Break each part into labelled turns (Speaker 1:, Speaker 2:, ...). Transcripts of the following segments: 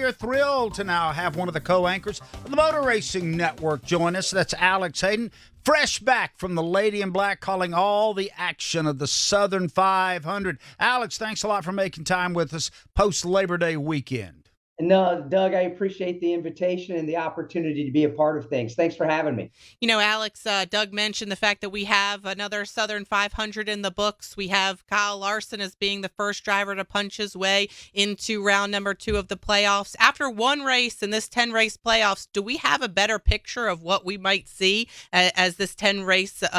Speaker 1: are thrilled to now have one of the co-anchors of the Motor Racing Network join us. That's Alex Hayden, fresh back from the Lady in Black, calling all the action of the Southern 500. Alex, thanks a lot for making time with us post-Labor Day weekend.
Speaker 2: No, Doug, I appreciate the invitation and the opportunity to be a part of things. Thanks for having me.
Speaker 3: You know, Alex, Doug mentioned the fact that we have another Southern 500 in the books. We have Kyle Larson as being the first driver to punch his way into round number 2 of the playoffs. After one race in this 10-race playoffs, do we have a better picture of what we might see as this 10 races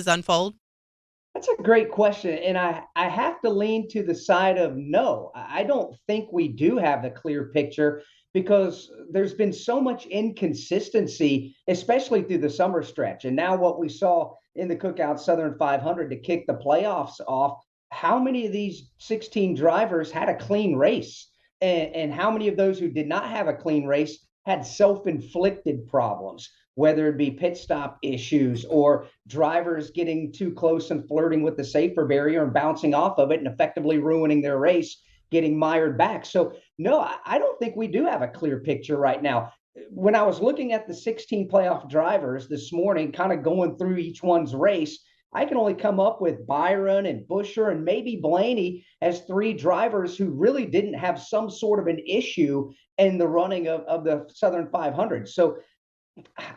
Speaker 3: unfold?
Speaker 2: That's a great question. And I have to lean to the side of no. I don't think we do have the clear picture because there's been so much inconsistency, especially through the summer stretch. And now what we saw in the Cookout Southern 500 to kick the playoffs off, how many of these 16 drivers had a clean race? And how many of those who did not have a clean race had self-inflicted problems, whether it be pit stop issues or drivers getting too close and flirting with the safer barrier and bouncing off of it and effectively ruining their race, getting mired back. So, no, I don't think we do have a clear picture right now. When I was looking at the 16 playoff drivers this morning, kind of going through each one's race, I can only come up with Byron and Buescher and maybe Blaney as 3 drivers who really didn't have some sort of an issue in the running of the Southern 500. So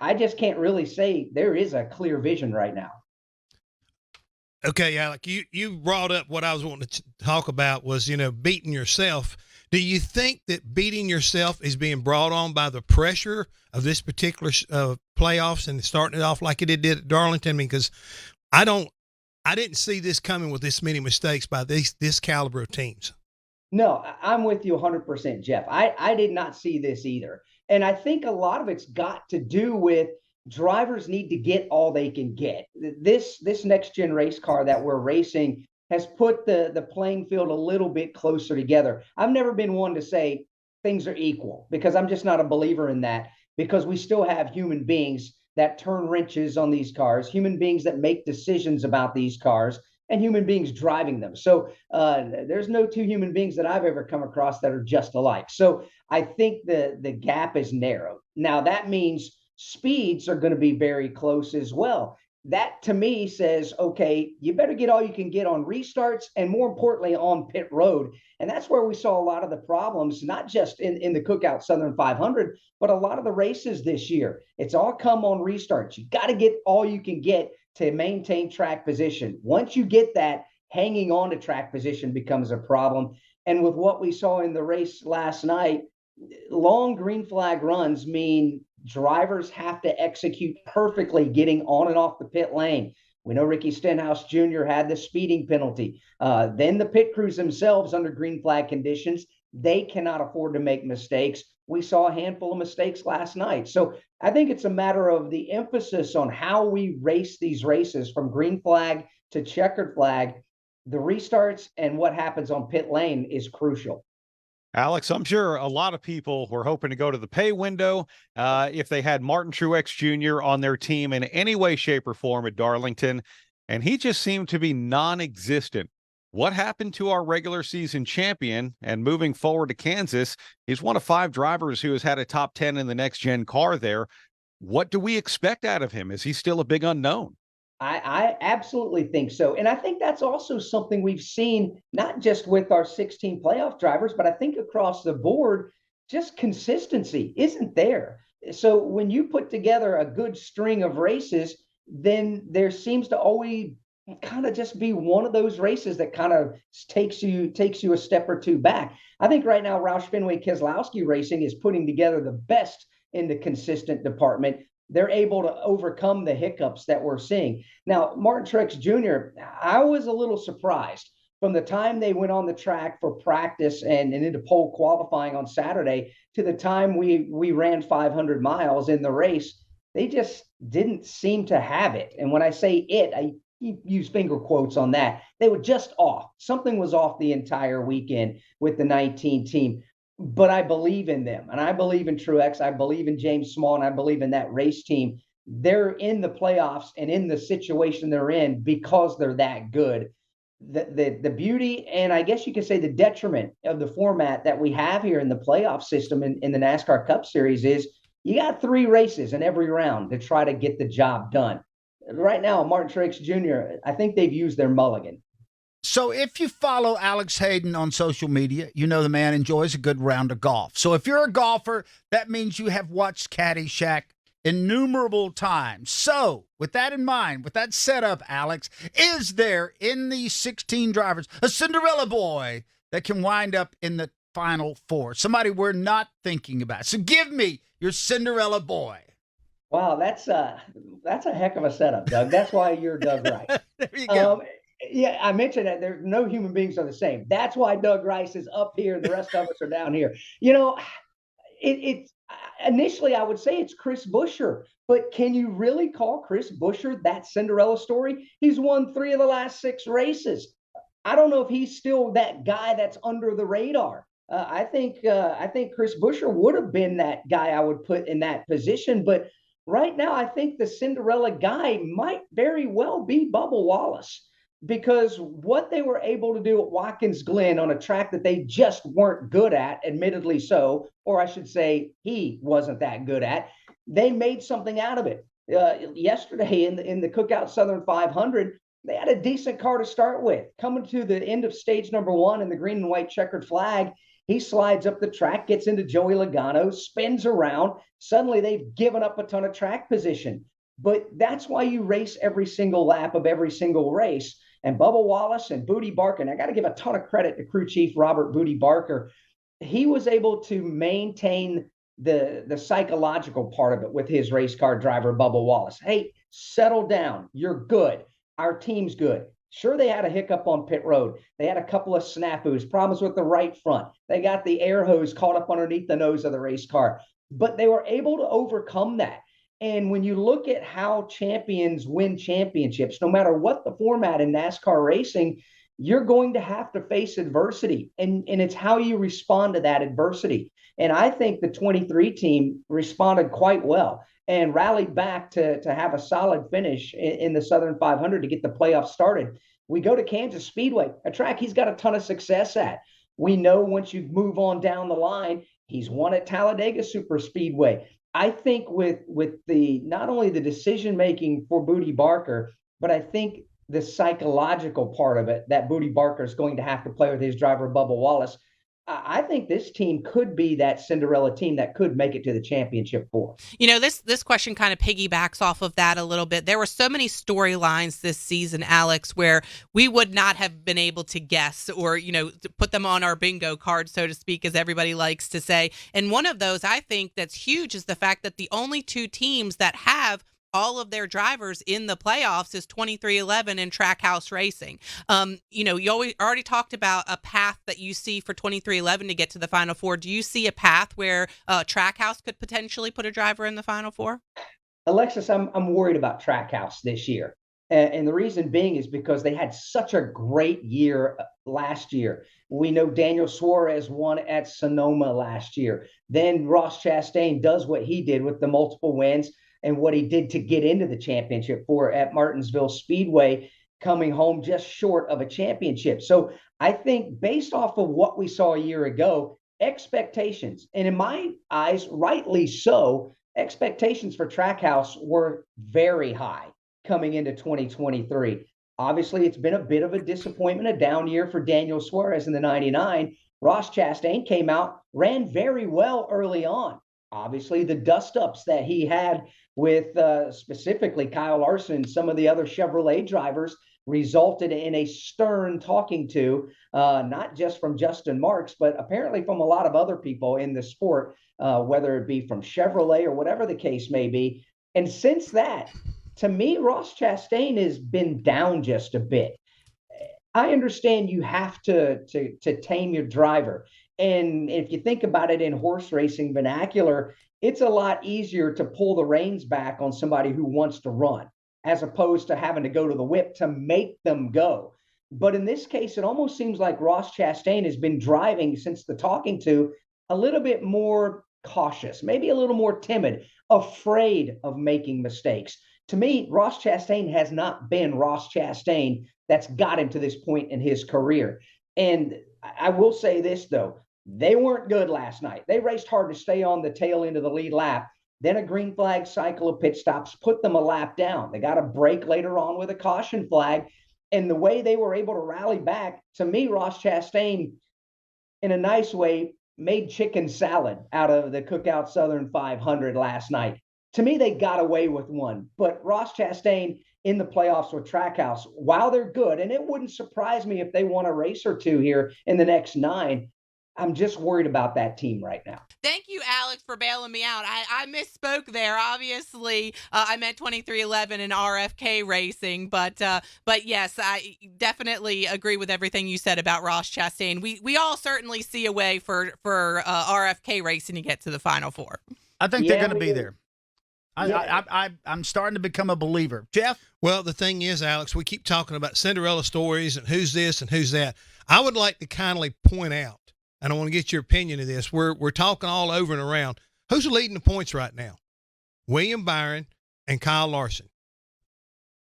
Speaker 2: I just can't really say there is a clear vision right now.
Speaker 4: Okay, Alec, you brought up what I was wanting to talk about was, beating yourself. Do you think that beating yourself is being brought on by the pressure of this particular playoffs and starting it off like it did at Darlington? Because I didn't see this coming with this many mistakes by this caliber of teams.
Speaker 2: No, I'm with you 100%, Jeff. I did not see this either. And I think a lot of it's got to do with drivers need to get all they can get. This next gen race car that we're racing has put the playing field a little bit closer together. I've never been one to say things are equal because I'm just not a believer in that, because we still have human beings that turn wrenches on these cars, human beings that make decisions about these cars, and human beings driving them. So there's no 2 human beings that I've ever come across that are just alike. So I think the gap is narrow. Now that means speeds are going to be very close as well. That to me says, okay, you better get all you can get on restarts and more importantly on pit road. And that's where we saw a lot of the problems, not just in the Cookout Southern 500, but a lot of the races this year. It's all come on restarts. You got to get all you can get to maintain track position. Once you get that, hanging on to track position becomes a problem. And with what we saw in the race last night, long green flag runs mean drivers have to execute perfectly getting on and off the pit lane. We know Ricky Stenhouse Jr. had the speeding penalty. Then the pit crews themselves under green flag conditions, they cannot afford to make mistakes. We saw a handful of mistakes last night. So I think it's a matter of the emphasis on how we race these races from green flag to checkered flag. The restarts and what happens on pit lane is crucial.
Speaker 5: Alex, I'm sure a lot of people were hoping to go to the pay window if they had Martin Truex Jr. on their team in any way, shape, or form at Darlington, and he just seemed to be non-existent. What happened to our regular season champion? And moving forward to Kansas, he's one of 5 drivers who has had a top 10 in the next-gen car there. What do we expect out of him? Is he still a big unknown?
Speaker 2: I absolutely think so. And I think that's also something we've seen, not just with our 16 playoff drivers, but I think across the board, just consistency isn't there. So when you put together a good string of races, then there seems to always kind of just be one of those races that kind of takes you a step or 2 back. I think right now Roush Fenway Keselowski Racing is putting together the best in the consistent department. They're able to overcome the hiccups that we're seeing. Now, Martin Truex Jr., I was a little surprised from the time they went on the track for practice and into pole qualifying on Saturday to the time we ran 500 miles in the race. They just didn't seem to have it. And when I say it, I use finger quotes on that. They were just off. Something was off the entire weekend with the 19 team. But I believe in them, and I believe in Truex. I believe in James Small, and I believe in that race team. They're in the playoffs and in the situation they're in because they're that good. the beauty, and I guess you could say the detriment of the format that we have here in the playoff system in the NASCAR Cup Series is you got 3 races in every round to try to get the job done. Right now, Martin Truex Jr., I think they've used their mulligan.
Speaker 1: So if you follow Alex Hayden on social media, you know the man enjoys a good round of golf. So if you're a golfer, that means you have watched Caddyshack innumerable times. So with that in mind, with that setup, Alex, is there in these 16 drivers a Cinderella boy that can wind up in the Final Four? Somebody we're not thinking about. So give me your Cinderella boy.
Speaker 2: Wow, that's a heck of a setup, Doug. That's why you're Doug Rice.
Speaker 1: There you go.
Speaker 2: Yeah, I mentioned that there's no human beings are the same. That's why Doug Rice is up here and the rest of us are down here. You know, it's initially I would say it's Chris Buescher, but can you really call Chris Buescher that Cinderella story? He's won 3 of the last 6 races. I don't know if he's still that guy that's under the radar. I think Chris Buescher would have been that guy I would put in that position, but right now I think the Cinderella guy might very well be Bubba Wallace, because what they were able to do at Watkins Glen on a track that they just weren't good at, admittedly so, or I should say he wasn't that good at, they made something out of it. Yesterday in the Cookout Southern 500, they had a decent car to start with. Coming to the end of stage number 1 in the green and white checkered flag, he slides up the track, gets into Joey Logano, spins around. Suddenly they've given up a ton of track position. But that's why you race every single lap of every single race. And Bubba Wallace and Booty Barker, and I got to give a ton of credit to crew chief Robert Booty Barker. He was able to maintain the psychological part of it with his race car driver, Bubba Wallace. Hey, settle down. You're good. Our team's good. Sure, they had a hiccup on pit road. They had a couple of snafus, problems with the right front. They got the air hose caught up underneath the nose of the race car. But they were able to overcome that. And when you look at how champions win championships, no matter what the format in NASCAR racing, you're going to have to face adversity. And it's how you respond to that adversity. And I think the 23 team responded quite well and rallied back to have a solid finish in the Southern 500 to get the playoffs started. We go to Kansas Speedway, a track he's got a ton of success at. We know once you move on down the line, he's won at Talladega Super Speedway. I think with the not only the decision making for Booty Barker, but I think the psychological part of it that Booty Barker is going to have to play with his driver Bubba Wallace. I think this team could be that Cinderella team that could make it to the championship 4.
Speaker 3: You know, this question kind of piggybacks off of that a little bit. There were so many storylines this season, Alex, where we would not have been able to guess or, you know, to put them on our bingo card, so to speak, as everybody likes to say. And one of those I think that's huge is the fact that the only 2 teams that have all of their drivers in the playoffs is 23XI and Trackhouse Racing. You know, you already talked about a path that you see for 23XI to get to the Final Four. Do you see a path where Trackhouse could potentially put a driver in the Final Four?
Speaker 2: Alexis, I'm worried about Trackhouse this year. And the reason being is because they had such a great year last year. We know Daniel Suarez won at Sonoma last year. Then Ross Chastain does what he did with the multiple wins and what he did to get into the championship 4 at Martinsville Speedway, coming home just short of a championship. So I think based off of what we saw a year ago, expectations, and in my eyes, rightly so, expectations for Trackhouse were very high coming into 2023. Obviously, it's been a bit of a disappointment, a down year for Daniel Suarez in the 99. Ross Chastain came out, ran very well early on. Obviously, the dust-ups that he had with specifically Kyle Larson and some of the other Chevrolet drivers resulted in a stern talking to, not just from Justin Marks, but apparently from a lot of other people in the sport, whether it be from Chevrolet or whatever the case may be. And since that, to me, Ross Chastain has been down just a bit. I understand you have to tame your driver. And if you think about it in horse racing vernacular, it's a lot easier to pull the reins back on somebody who wants to run, as opposed to having to go to the whip to make them go. But in this case, it almost seems like Ross Chastain has been driving since the talking to a little bit more cautious, maybe a little more timid, afraid of making mistakes. to me, Ross Chastain has not been Ross Chastain that's got him to this point in his career. And I will say this, though. They weren't good last night. They raced hard to stay on the tail end of the lead lap. Then a green flag cycle of pit stops put them a lap down. They got a break later on with a caution flag. And the way they were able to rally back, to me, Ross Chastain, in a nice way, made chicken salad out of the Cookout Southern 500 last night. To me, they got away with one. But Ross Chastain in the playoffs with Trackhouse, while they're good, and it wouldn't surprise me if they won a race or two here in the next 9, I'm just worried about that team right now.
Speaker 3: Thank you, Alex, for bailing me out. I misspoke there. Obviously, I meant 2311 in RFK racing, but yes, I definitely agree with everything you said about Ross Chastain. We all certainly see a way for RFK racing to get to the Final Four.
Speaker 1: I think they're going to be there. I'm starting to become a believer. Jeff?
Speaker 4: Well, the thing is, Alex, we keep talking about Cinderella stories and who's this and who's that. I would like to kindly point out, and I want to get your opinion of this. We're talking all over and around. Who's leading the points right now? William Byron and Kyle Larson.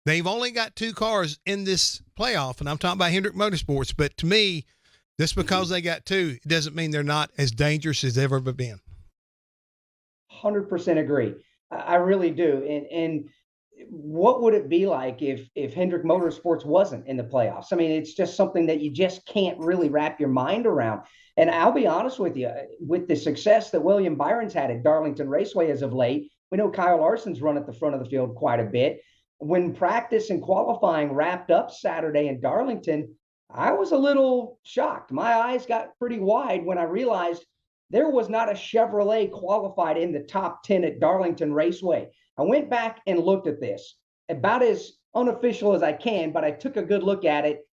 Speaker 4: They've only got 2 cars in this playoff, and I'm talking about Hendrick Motorsports. But to me, just because they got 2, it doesn't mean they're not as dangerous as they've ever been.
Speaker 2: 100% agree. I really do. And what would it be like if Hendrick Motorsports wasn't in the playoffs? I mean, it's just something that you just can't really wrap your mind around. And I'll be honest with you, with the success that William Byron's had at Darlington Raceway as of late, we know Kyle Larson's run at the front of the field quite a bit. When practice and qualifying wrapped up Saturday in Darlington, I was a little shocked. My eyes got pretty wide when I realized there was not a Chevrolet qualified in the top 10 at Darlington Raceway. I went back and looked at this, about as unofficial as I can, but I took a good look at it.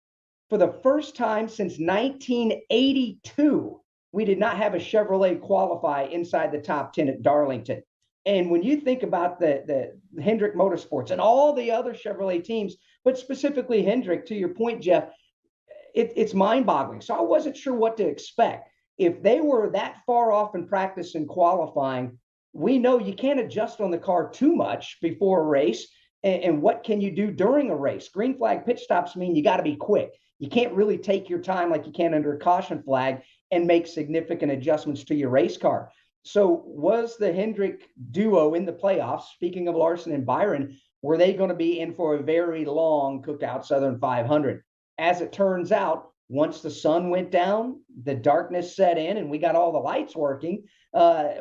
Speaker 2: For the first time since 1982, we did not have a Chevrolet qualify inside the top 10 at Darlington. And when you think about the Hendrick Motorsports and all the other Chevrolet teams, but specifically Hendrick, to your point, Jeff, it's mind-boggling. So I wasn't sure what to expect. If they were that far off in practice and qualifying, we know you can't adjust on the car too much before a race. And what can you do during a race? Green flag pit stops mean you got to be quick. You can't really take your time like you can under a caution flag and make significant adjustments to your race car. So was the Hendrick duo in the playoffs, speaking of Larson and Byron, were they going to be in for a very long Cookout Southern 500? As it turns out, once the sun went down, the darkness set in, and we got all the lights working,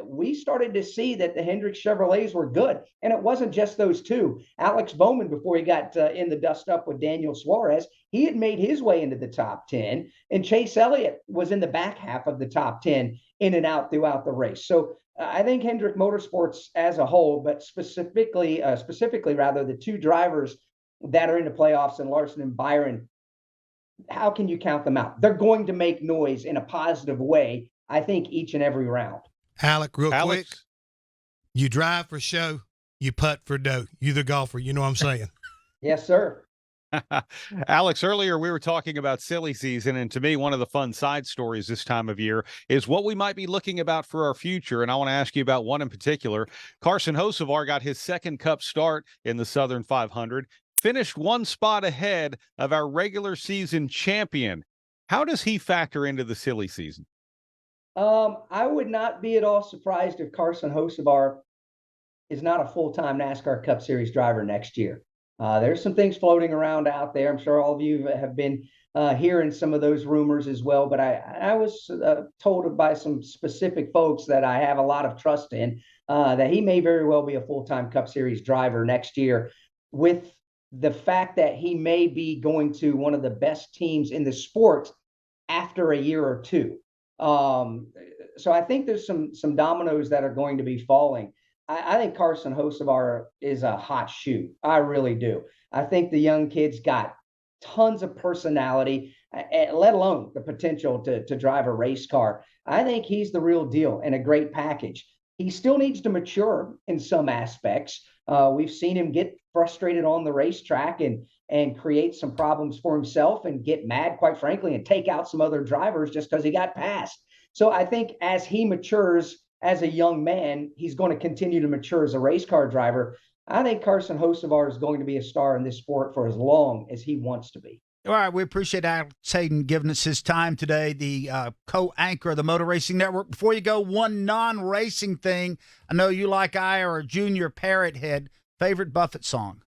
Speaker 2: we started to see that the Hendrick Chevrolets were good. And it wasn't just those 2. Alex Bowman, before he got in the dust up with Daniel Suarez, he had made his way into the top 10. And Chase Elliott was in the back half of the top 10 in and out throughout the race. So I think Hendrick Motorsports as a whole, but specifically the 2 drivers that are in the playoffs, and Larson and Byron, how can you count them out? They're going to make noise in a positive way, I think, each and every round.
Speaker 4: Alex, quick, you drive for show, you putt for dough. You the golfer, you know what I'm saying?
Speaker 2: Yes, sir.
Speaker 5: Alex, earlier we were talking about silly season, and to me, one of the fun side stories this time of year is what we might be looking about for our future. And I want to ask you about one in particular. Carson Hocevar got his second Cup start in the Southern 500. Finished 1 spot ahead of our regular season champion. How does he factor into the silly season?
Speaker 2: I would not be at all surprised if Carson Hocevar is not a full-time NASCAR Cup Series driver next year. There's some things floating around out there. I'm sure all of you have been hearing some of those rumors as well, but I was told by some specific folks that I have a lot of trust in that he may very well be a full-time Cup Series driver next year, with the fact that he may be going to one of the best teams in the sport after a year or 2. So I think there's some dominoes that are going to be falling. I think Carson Hocevar is a hot shoe. I really do. I think the young kid's got tons of personality, let alone the potential to drive a race car. I think he's the real deal and a great package. He still needs to mature in some aspects. We've seen him get frustrated on the racetrack and create some problems for himself and get mad, quite frankly, and take out some other drivers just because he got passed. So I think as he matures as a young man, he's going to continue to mature as a race car driver. I think Carson Hocevar is going to be a star in this sport for as long as he wants to be.
Speaker 1: All right, we appreciate Alex Hayden giving us his time today, the co-anchor of the Motor Racing Network. Before you go, one non-racing thing. I know you, like I, are a junior parrot head. Favorite Buffett song?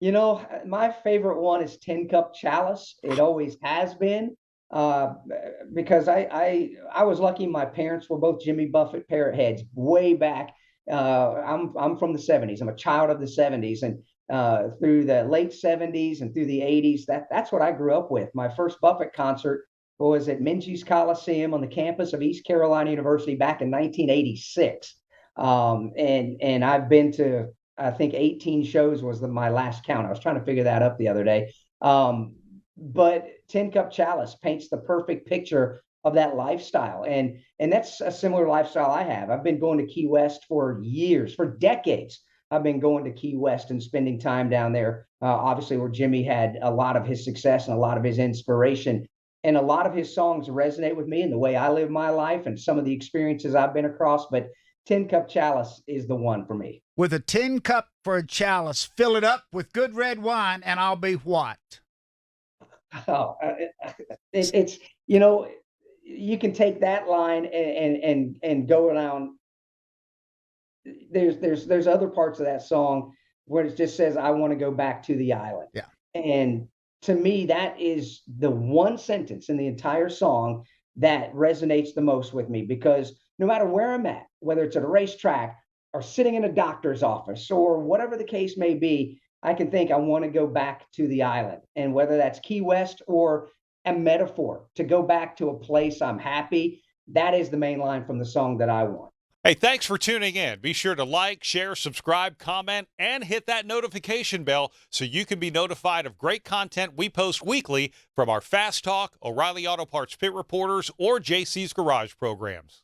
Speaker 2: You know, my favorite one is Tin Cup Chalice. It always has been, because I was lucky. My parents were both Jimmy Buffett parrot heads way back. I'm from the 70s. I'm a child of the 70s, and through the late 70s and through the 80s, that's what I grew up with. My first Buffett concert was at Minges Coliseum on the campus of East Carolina University back in 1986. And I've been to, I think 18 shows was my last count. I was trying to figure that up the other day. But Tin Cup Chalice paints the perfect picture of that lifestyle. And that's a similar lifestyle I have. I've been going to Key West for years, for decades. I've been going to Key West and spending time down there, obviously where Jimmy had a lot of his success and a lot of his inspiration. And a lot of his songs resonate with me and the way I live my life and some of the experiences I've been across. But Tin Cup Chalice is the one for me.
Speaker 1: With a tin cup for a chalice, fill it up with good red wine, and I'll be what?
Speaker 2: Oh, it's you know, you can take that line and go around. There's other parts of that song where it just says, I want to go back to the island.
Speaker 1: Yeah.
Speaker 2: And to me, that is the one sentence in the entire song that resonates the most with me, because no matter where I'm at, whether it's at a racetrack or sitting in a doctor's office or whatever the case may be, I can think I want to go back to the island. And whether that's Key West or a metaphor to go back to a place I'm happy, that is the main line from the song that I want.
Speaker 5: Hey, thanks for tuning in. Be sure to like, share, subscribe, comment, and hit that notification bell so you can be notified of great content we post weekly from our Fast Talk, O'Reilly Auto Parts Pit Reporters, or JC's Garage programs.